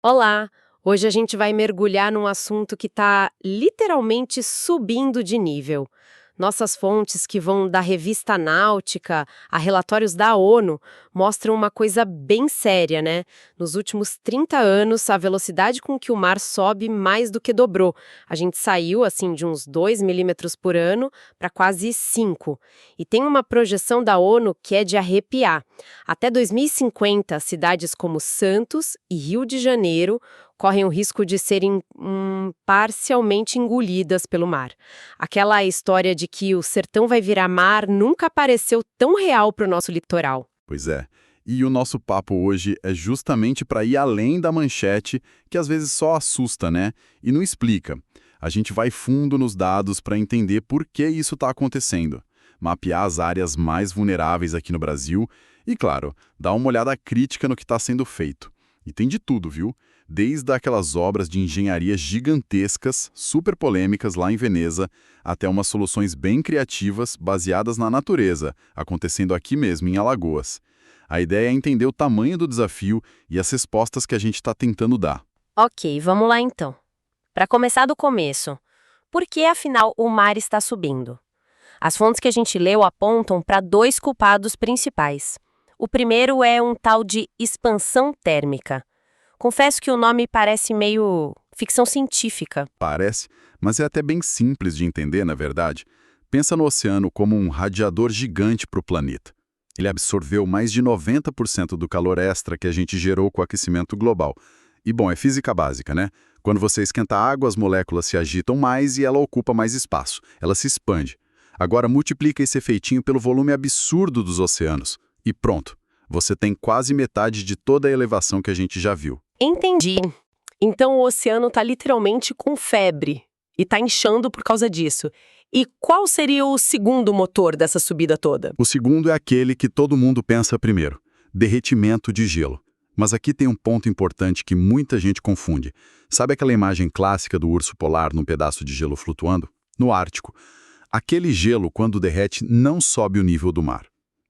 Olá! Hoje a gente vai mergulhar num assunto que está literalmente subindo de nível. Nossas fontes, que vão da revista Náutica a relatórios da ONU, mostram uma coisa bem séria, né? Nos últimos 30 anos, a velocidade com que o mar sobe mais do que dobrou. A gente saiu, assim, de uns 2 milímetros por ano para quase 5. E tem uma projeção da ONU que é de arrepiar. Até 2050, cidades como Santos e Rio de Janeiro correm o risco de serem parcialmente engolidas pelo mar. Aquela história de que o sertão vai virar mar nunca pareceu tão real para o nosso litoral. Pois é. E o nosso papo hoje é justamente para ir além da manchete, que às vezes só assusta, né? E não explica. A gente vai fundo nos dados para entender por que isso está acontecendo, mapear as áreas mais vulneráveis aqui no Brasil e, claro, dar uma olhada crítica no que está sendo feito. E tem de tudo, viu? Desde aquelas obras de engenharia gigantescas, super polêmicas lá em Veneza, até umas soluções bem criativas, baseadas na natureza, acontecendo aqui mesmo, em Alagoas. A ideia é entender o tamanho do desafio e as respostas que a gente está tentando dar. Ok, vamos lá então. Para começar do começo, por que afinal o mar está subindo? As fontes que a gente leu apontam para dois culpados principais. O primeiro é um tal de expansão térmica. Confesso que o nome parece meio ficção científica. Parece, mas é até bem simples de entender, na verdade. Pensa no oceano como um radiador gigante para o planeta. Ele absorveu mais de 90% do calor extra que a gente gerou com o aquecimento global. E bom, é física básica, né? Quando você esquenta a água, as moléculas se agitam mais e ela ocupa mais espaço. Ela se expande. Agora multiplica esse efeitinho pelo volume absurdo dos oceanos. E pronto, você tem quase metade de toda a elevação que a gente já viu. Entendi. Então o oceano está literalmente com febre e está inchando por causa disso. E qual seria o segundo motor dessa subida toda? O segundo é aquele que todo mundo pensa primeiro, derretimento de gelo. Mas aqui tem um ponto importante que muita gente confunde. Sabe aquela imagem clássica do urso polar num pedaço de gelo flutuando? No Ártico. Aquele gelo, quando derrete, não sobe o nível do mar.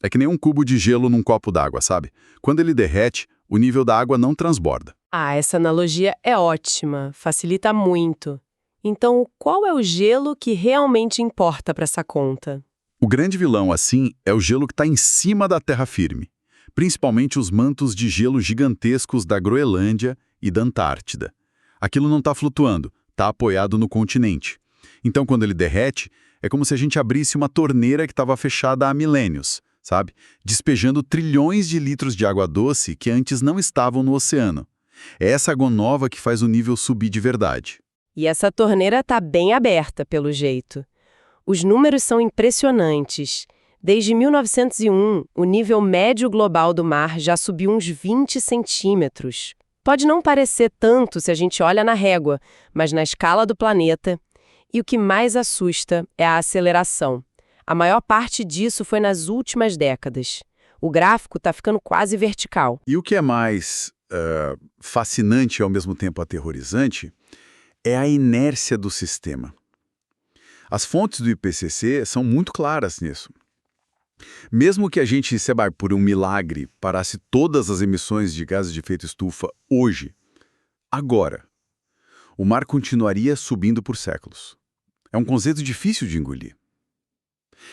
É que nem um cubo de gelo num copo d'água, sabe? Quando ele derrete, o nível da água não transborda. Ah, essa analogia é ótima, facilita muito. Então, qual é o gelo que realmente importa para essa conta? O grande vilão, assim, é o gelo que está em cima da terra firme. Principalmente os mantos de gelo gigantescos da Groenlândia e da Antártida. Aquilo não está flutuando, está apoiado no continente. Então, quando ele derrete, é como se a gente abrisse uma torneira que estava fechada há milênios, sabe? Despejando trilhões de litros de água doce que antes não estavam no oceano. É essa água nova que faz o nível subir de verdade. E essa torneira está bem aberta, pelo jeito. Os números são impressionantes. Desde 1901, o nível médio global do mar já subiu uns 20 centímetros. Pode não parecer tanto se a gente olha na régua, mas na escala do planeta. E o que mais assusta é a aceleração. A maior parte disso foi nas últimas décadas. O gráfico está ficando quase vertical. E o que é mais fascinante e ao mesmo tempo aterrorizante é a inércia do sistema. As fontes do IPCC são muito claras nisso. Mesmo que a gente, sei lá, por um milagre, parasse todas as emissões de gases de efeito estufa hoje, agora, o mar continuaria subindo por séculos. É um conceito difícil de engolir.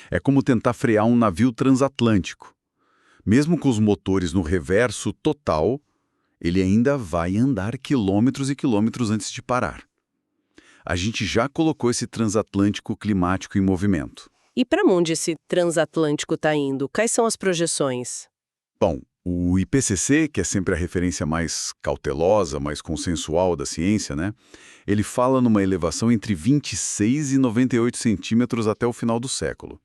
É como tentar frear um navio transatlântico. Mesmo com os motores no reverso total, ele ainda vai andar quilômetros e quilômetros antes de parar. A gente já colocou esse transatlântico climático em movimento. E para onde esse transatlântico está indo? Quais são as projeções? Bom, o IPCC, que é sempre a referência mais cautelosa, mais consensual da ciência, né? Ele fala numa elevação entre 26 e 98 centímetros até o final do século.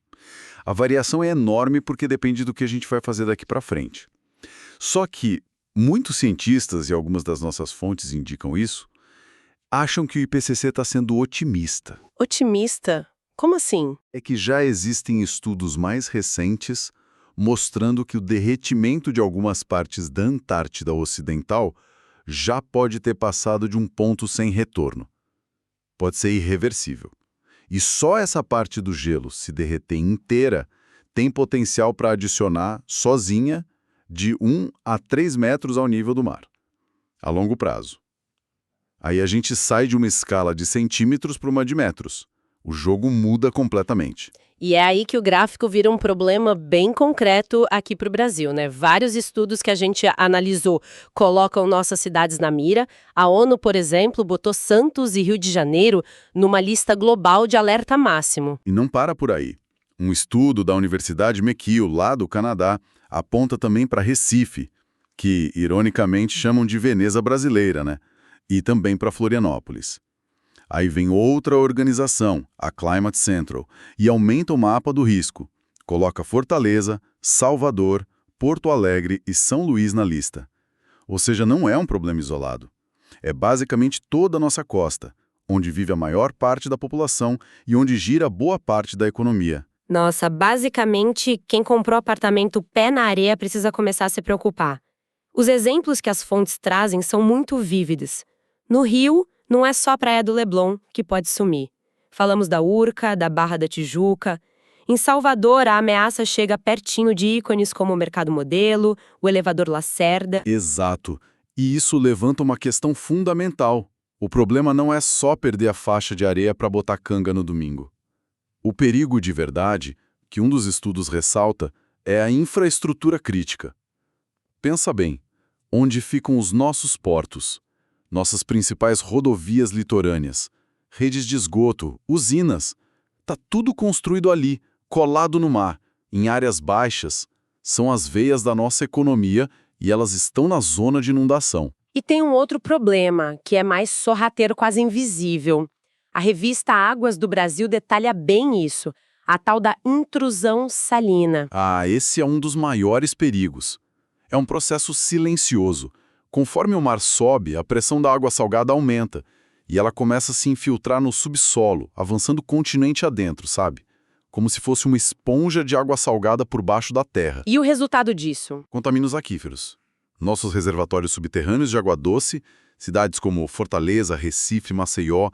A variação é enorme porque depende do que a gente vai fazer daqui para frente. Só que muitos cientistas, e algumas das nossas fontes indicam isso, acham que o IPCC está sendo otimista. Otimista? Como assim? É que já existem estudos mais recentes mostrando que o derretimento de algumas partes da Antártida Ocidental já pode ter passado de um ponto sem retorno. Pode ser irreversível. E só essa parte do gelo se derreter inteira tem potencial para adicionar, sozinha, de 1 a 3 metros ao nível do mar, a longo prazo. Aí a gente sai de uma escala de centímetros para uma de metros. O jogo muda completamente. E é aí que o gráfico vira um problema bem concreto aqui para o Brasil, né? Vários estudos que a gente analisou colocam nossas cidades na mira. A ONU, por exemplo, botou Santos e Rio de Janeiro numa lista global de alerta máximo. E não para por aí. Um estudo da Universidade McGill, lá do Canadá, aponta também para Recife, que, ironicamente, chamam de Veneza brasileira, né? E também para Florianópolis. Aí vem outra organização, a Climate Central, e aumenta o mapa do risco. Coloca Fortaleza, Salvador, Porto Alegre e São Luís na lista. Ou seja, não é um problema isolado. É basicamente toda a nossa costa, onde vive a maior parte da população e onde gira boa parte da economia. Nossa, basicamente, quem comprou apartamento pé na areia precisa começar a se preocupar. Os exemplos que as fontes trazem são muito vívidos. No Rio, não é só a Praia do Leblon que pode sumir. Falamos da Urca, da Barra da Tijuca. Em Salvador, a ameaça chega pertinho de ícones como o Mercado Modelo, o elevador Lacerda. Exato. E isso levanta uma questão fundamental. O problema não é só perder a faixa de areia para botar canga no domingo. O perigo de verdade, que um dos estudos ressalta, é a infraestrutura crítica. Pensa bem, onde ficam os nossos portos? Nossas principais rodovias litorâneas, redes de esgoto, usinas. Tá tudo construído ali, colado no mar, em áreas baixas. São as veias da nossa economia e elas estão na zona de inundação. E tem um outro problema, que é mais sorrateiro, quase invisível. A revista Águas do Brasil detalha bem isso, a tal da intrusão salina. Ah, esse é um dos maiores perigos. É um processo silencioso. Conforme o mar sobe, a pressão da água salgada aumenta e ela começa a se infiltrar no subsolo, avançando continente adentro, sabe? Como se fosse uma esponja de água salgada por baixo da terra. E o resultado disso? Contamina os aquíferos. Nossos reservatórios subterrâneos de água doce, cidades como Fortaleza, Recife, Maceió,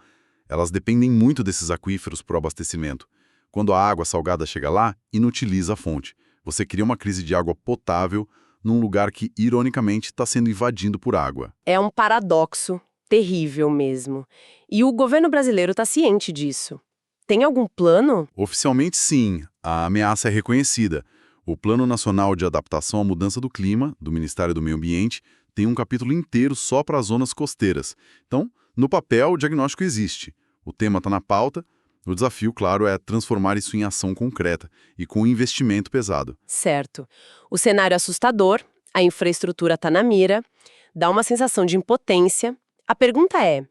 elas dependem muito desses aquíferos para o abastecimento. Quando a água salgada chega lá, inutiliza a fonte. Você cria uma crise de água potável num lugar que, ironicamente, está sendo invadido por água. É um paradoxo terrível mesmo. E o governo brasileiro está ciente disso. Tem algum plano? Oficialmente, sim. A ameaça é reconhecida. O Plano Nacional de Adaptação à Mudança do Clima, do Ministério do Meio Ambiente, tem um capítulo inteiro só para as zonas costeiras. Então, no papel, o diagnóstico existe. O tema está na pauta. O desafio, claro, é transformar isso em ação concreta e com investimento pesado. Certo. O cenário é assustador, a infraestrutura está na mira, dá uma sensação de impotência. A pergunta é,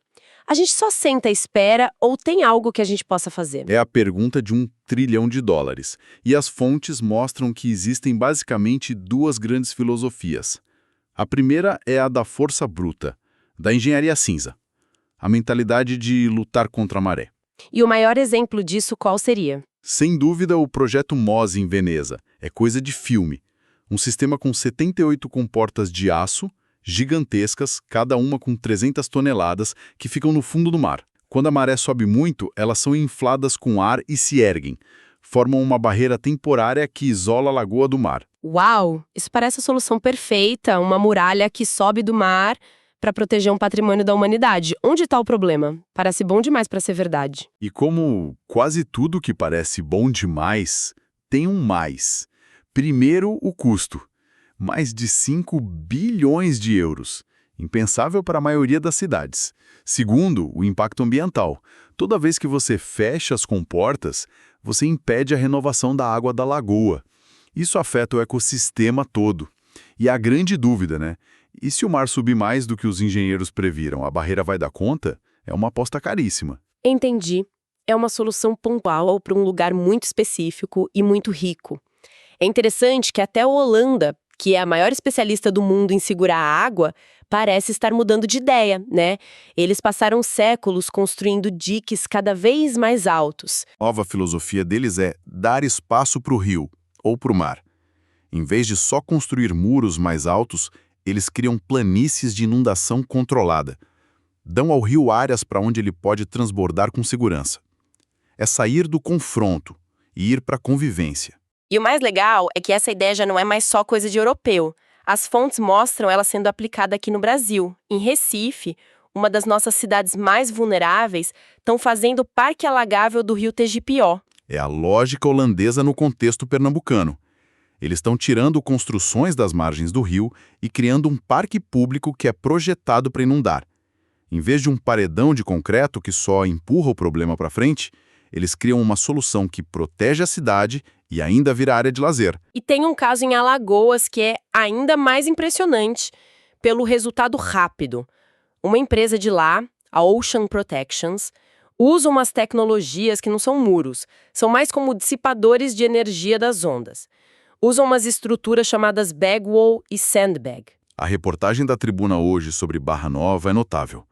a gente só senta à espera ou tem algo que a gente possa fazer? É a pergunta de $1 trilhão. E as fontes mostram que existem basicamente duas grandes filosofias. A primeira é a da força bruta, da engenharia cinza. A mentalidade de lutar contra a maré. E o maior exemplo disso qual seria? Sem dúvida, o projeto MOSE em Veneza. É coisa de filme. Um sistema com 78 comportas de aço, gigantescas, cada uma com 300 toneladas, que ficam no fundo do mar. Quando a maré sobe muito, elas são infladas com ar e se erguem. Formam uma barreira temporária que isola a lagoa do mar. Uau! Isso parece a solução perfeita, uma muralha que sobe do mar para proteger um patrimônio da humanidade. Onde está o problema? Parece bom demais para ser verdade. E como quase tudo que parece bom demais, tem um mais. Primeiro, o custo. Mais de 5 bilhões de euros. Impensável para a maioria das cidades. Segundo, o impacto ambiental. Toda vez que você fecha as comportas, você impede a renovação da água da lagoa. Isso afeta o ecossistema todo. E a grande dúvida, né? E se o mar subir mais do que os engenheiros previram, a barreira vai dar conta? É uma aposta caríssima. Entendi. É uma solução pontual para um lugar muito específico e muito rico. É interessante que até a Holanda, que é a maior especialista do mundo em segurar a água, parece estar mudando de ideia, né? Eles passaram séculos construindo diques cada vez mais altos. A nova filosofia deles é dar espaço para o rio ou para o mar. Em vez de só construir muros mais altos, eles criam planícies de inundação controlada. Dão ao rio áreas para onde ele pode transbordar com segurança. É sair do confronto e ir para a convivência. E o mais legal é que essa ideia já não é mais só coisa de europeu. As fontes mostram ela sendo aplicada aqui no Brasil. Em Recife, uma das nossas cidades mais vulneráveis, estão fazendo o Parque Alagável do Rio Tegipió. É a lógica holandesa no contexto pernambucano. Eles estão tirando construções das margens do rio e criando um parque público que é projetado para inundar. Em vez de um paredão de concreto que só empurra o problema para frente, eles criam uma solução que protege a cidade e ainda vira área de lazer. E tem um caso em Alagoas que é ainda mais impressionante pelo resultado rápido. Uma empresa de lá, a Ocean Protections, usa umas tecnologias que não são muros, são mais como dissipadores de energia das ondas. Usam umas estruturas chamadas bagwall e sandbag. A reportagem da Tribuna hoje sobre Barra Nova é notável.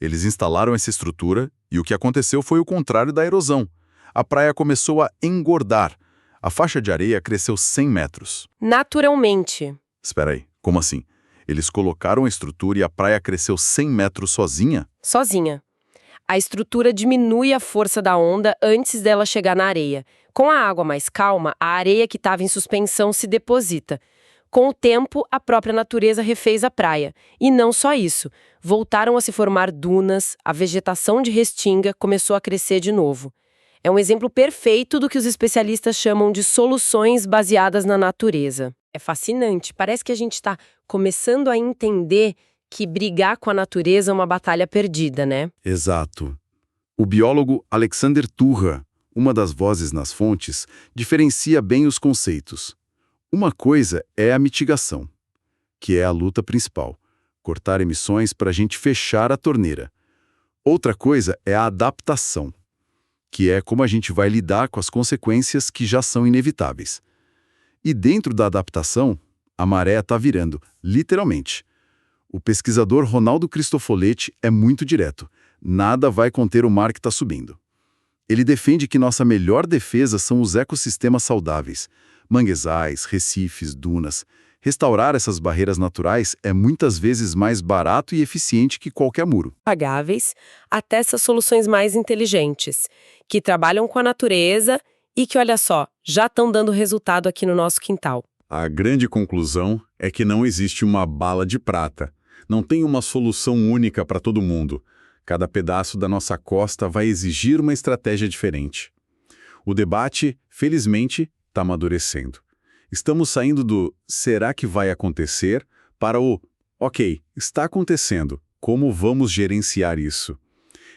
Eles instalaram essa estrutura e o que aconteceu foi o contrário da erosão. A praia começou a engordar. A faixa de areia cresceu 100 metros. Naturalmente. Espera aí, como assim? Eles colocaram a estrutura e a praia cresceu 100 metros sozinha? Sozinha. A estrutura diminui a força da onda antes dela chegar na areia. Com a água mais calma, a areia que estava em suspensão se deposita. Com o tempo, a própria natureza refez a praia. E não só isso. Voltaram a se formar dunas, a vegetação de restinga começou a crescer de novo. É um exemplo perfeito do que os especialistas chamam de soluções baseadas na natureza. É fascinante. Parece que a gente está começando a entender que brigar com a natureza é uma batalha perdida, né? Exato. O biólogo Alexander Turra, uma das vozes nas fontes, diferencia bem os conceitos. Uma coisa é a mitigação, que é a luta principal, cortar emissões para a gente fechar a torneira. Outra coisa é a adaptação, que é como a gente vai lidar com as consequências que já são inevitáveis. E dentro da adaptação, a maré está virando, literalmente. O pesquisador Ronaldo Cristofoletti é muito direto. Nada vai conter o mar que está subindo. Ele defende que nossa melhor defesa são os ecossistemas saudáveis, manguezais, recifes, dunas. Restaurar essas barreiras naturais é muitas vezes mais barato e eficiente que qualquer muro. Pagáveis, até essas soluções mais inteligentes, que trabalham com a natureza e que, olha só, já estão dando resultado aqui no nosso quintal. A grande conclusão é que não existe uma bala de prata. Não tem uma solução única para todo mundo. Cada pedaço da nossa costa vai exigir uma estratégia diferente. O debate, felizmente, está amadurecendo. Estamos saindo do será que vai acontecer para o ok, está acontecendo, como vamos gerenciar isso?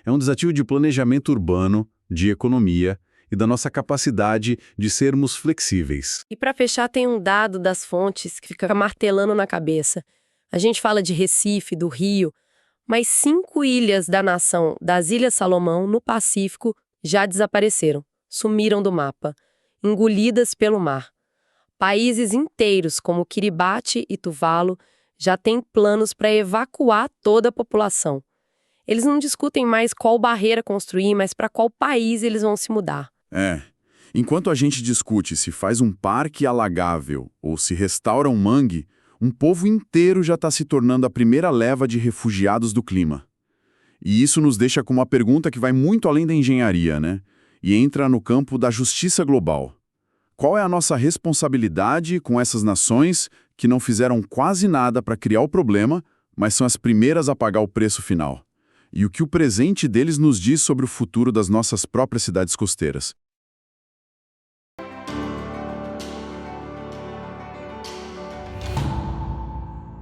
É um desafio de planejamento urbano, de economia e da nossa capacidade de sermos flexíveis. E para fechar, tem um dado das fontes que fica martelando na cabeça. A gente fala de Recife, do Rio, mas 5 ilhas da nação das Ilhas Salomão, no Pacífico, já desapareceram, sumiram do mapa, engolidas pelo mar. Países inteiros, como Kiribati e Tuvalu, já têm planos para evacuar toda a população. Eles não discutem mais qual barreira construir, mas para qual país eles vão se mudar. Enquanto a gente discute se faz um parque alagável ou se restaura um mangue, um povo inteiro já está se tornando a primeira leva de refugiados do clima. E isso nos deixa com uma pergunta que vai muito além da engenharia, né? E entra no campo da justiça global. Qual é a nossa responsabilidade com essas nações que não fizeram quase nada para criar o problema, mas são as primeiras a pagar o preço final? E o que o presente deles nos diz sobre o futuro das nossas próprias cidades costeiras?